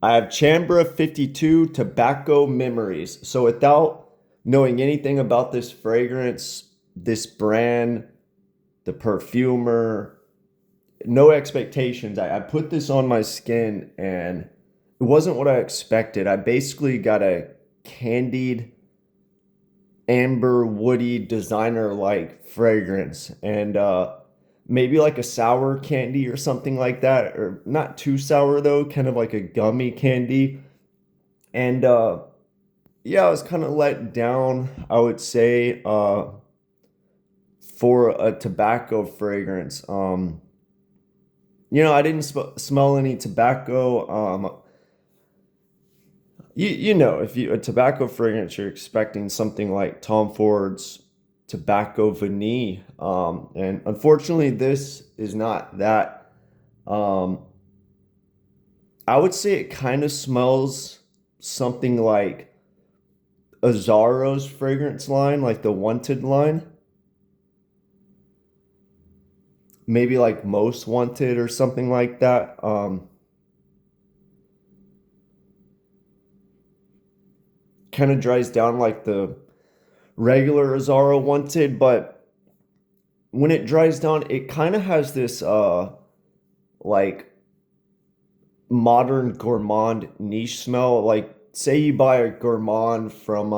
I have Chambre52 Tobacco Memories. So without knowing anything about this fragrance, this brand, the perfumer, no expectations. I put this on my skin and it wasn't what I expected. I basically got a candied, amber, woody, designer-like fragrance and maybe like a sour candy or something like that, or not too sour though, kind of like a gummy candy. And yeah, I was kind of let down, I would say, for a tobacco fragrance. I didn't smell any tobacco. If you a tobacco fragrance, you're expecting something like Tom Ford's Tobacco Vanille. And unfortunately, this is not that. Um, I would say it kind of smells something like Azzaro's fragrance line, like the Wanted line. Maybe like Most Wanted or something like that. Kind of dries down like the regular Azzaro Wanted, but when it dries down, it kind of has this like modern gourmand niche smell. Like say you buy a gourmand from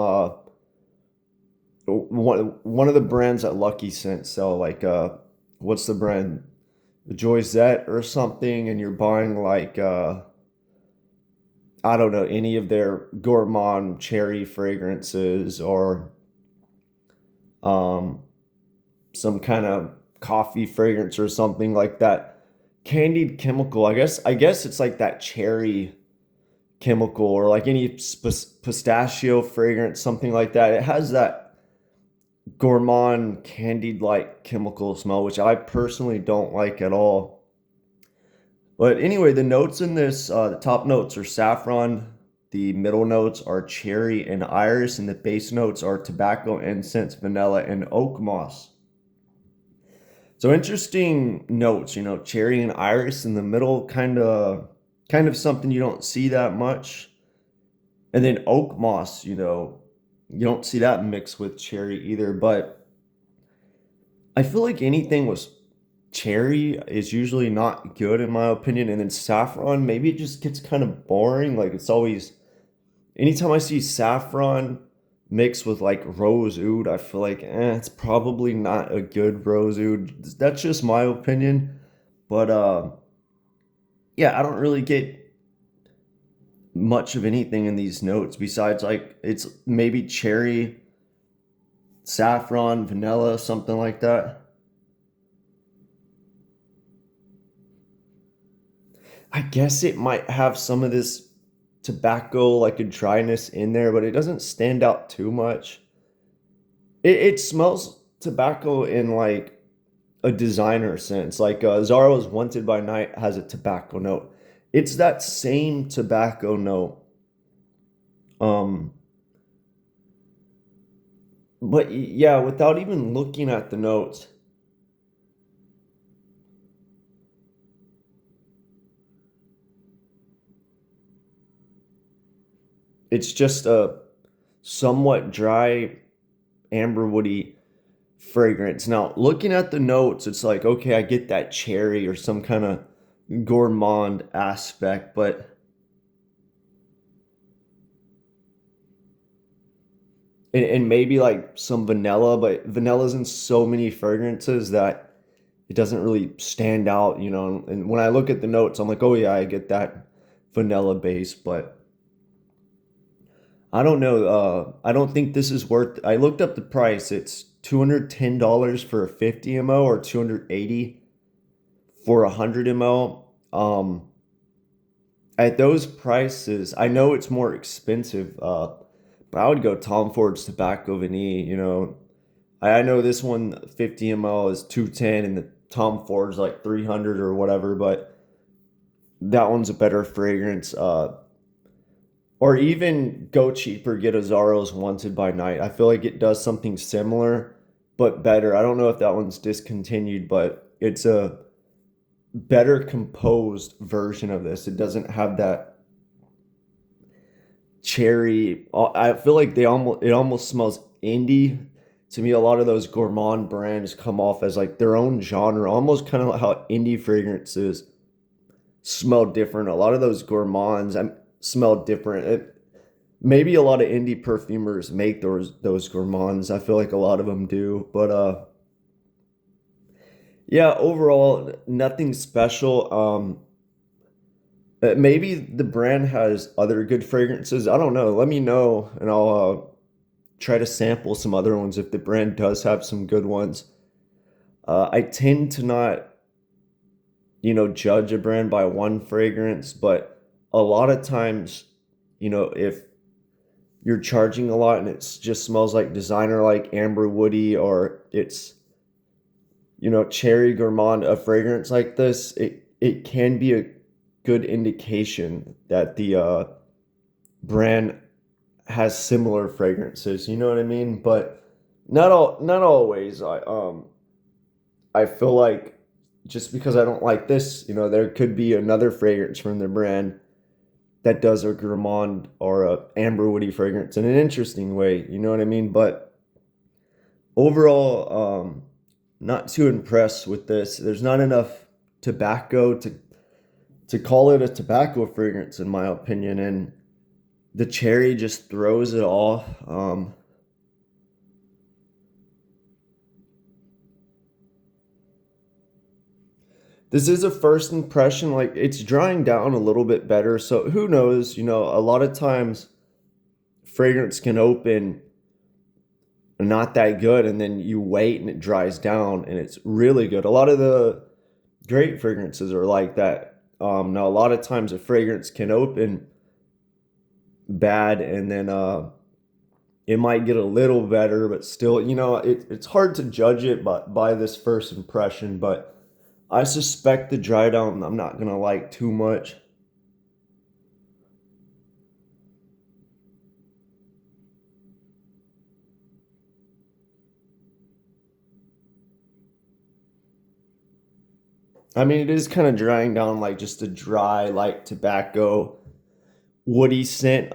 one of the brands that Lucky Scent sell, like what's the brand? Joyzette or something, and you're buying like I don't know, any of their gourmand cherry fragrances or um some kind of coffee fragrance or something like that. Candied chemical, I guess it's like that cherry chemical, or like any pistachio fragrance, something like that. It has that gourmand candied like chemical smell, which I personally don't like at all. But anyway, the notes in this, the top notes are saffron, the middle notes are cherry and iris, and the base notes are tobacco, incense, vanilla, and oak moss. So interesting notes, cherry and iris in the middle, kind of something you don't see that much. And then oak moss, you don't see that mixed with cherry either, but I feel like anything with cherry is usually not good in my opinion. And then saffron, maybe it just gets kind of boring. Like it's always anytime I see saffron mixed with like rose oud, I feel like it's probably not a good rose oud. That's just my opinion. But yeah, I don't really get much of anything in these notes besides like it's maybe cherry, saffron, vanilla, something like that. I guess it might have some of this tobacco, like a dryness in there, but it doesn't stand out too much. It smells tobacco in like a designer sense. Like Zaro's Wanted by Night has a tobacco note. It's that same tobacco note. Um, but yeah, without even looking at the notes, it's just a somewhat dry, amber woody fragrance. Now, looking at the notes, it's like, okay, I get that cherry or some kind of gourmand aspect, but and maybe like some vanilla, but vanilla's in so many fragrances that it doesn't really stand out. And when I look at the notes, I'm like, oh yeah, I get that vanilla base, but I don't know. I don't think this is worth. I looked up the price. It's $210 for a 50 ml or 280 for a 100 ml. At those prices, I know it's more expensive, but I would go Tom Ford's Tobacco Vanille. I know this one 50 ml is 210 and the Tom Ford's like 300 or whatever, but that one's a better fragrance. Or even go cheaper, get a Zaro's Wanted by Night. I feel like it does something similar, but better. I don't know if that one's discontinued, but it's a better composed version of this. It doesn't have that cherry. I feel like it almost smells indie to me. A lot of those gourmand brands come off as like their own genre, almost kind of like how indie fragrances smell different. A lot of those gourmands smell different. Maybe a lot of indie perfumers make those gourmands. I feel like a lot of them do, but yeah, overall nothing special. Maybe the brand has other good fragrances. I don't know. Let me know, and I'll try to sample some other ones if the brand does have some good ones. I tend to not, judge a brand by one fragrance, but a lot of times, if you're charging a lot and it just smells like designer, like amber woody, or it's, cherry gourmand, a fragrance like this, it can be a good indication that the brand has similar fragrances. You know what I mean? But not always. I feel like just because I don't like this, there could be another fragrance from the brand that does a gourmand or a amber woody fragrance in an interesting way. You know what I mean? But overall, not too impressed with this. There's not enough tobacco to call it a tobacco fragrance, in my opinion, and the cherry just throws it off. This is a first impression, like it's drying down a little bit better. So who knows? A lot of times fragrance can open not that good, and then you wait and it dries down and it's really good. A lot of the great fragrances are like that. Now a lot of times a fragrance can open bad, and then it might get a little better, but still, it's hard to judge it by this first impression. But I suspect the dry down I'm not gonna like too much. I mean, it is kind of drying down like just a dry, like tobacco, woody scent.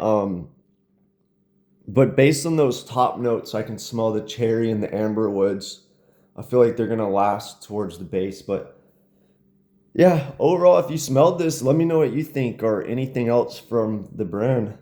But based on those top notes, I can smell the cherry and the amber woods. I feel like they're gonna last towards the base. But yeah, overall, if you smelled this, let me know what you think or anything else from the brand.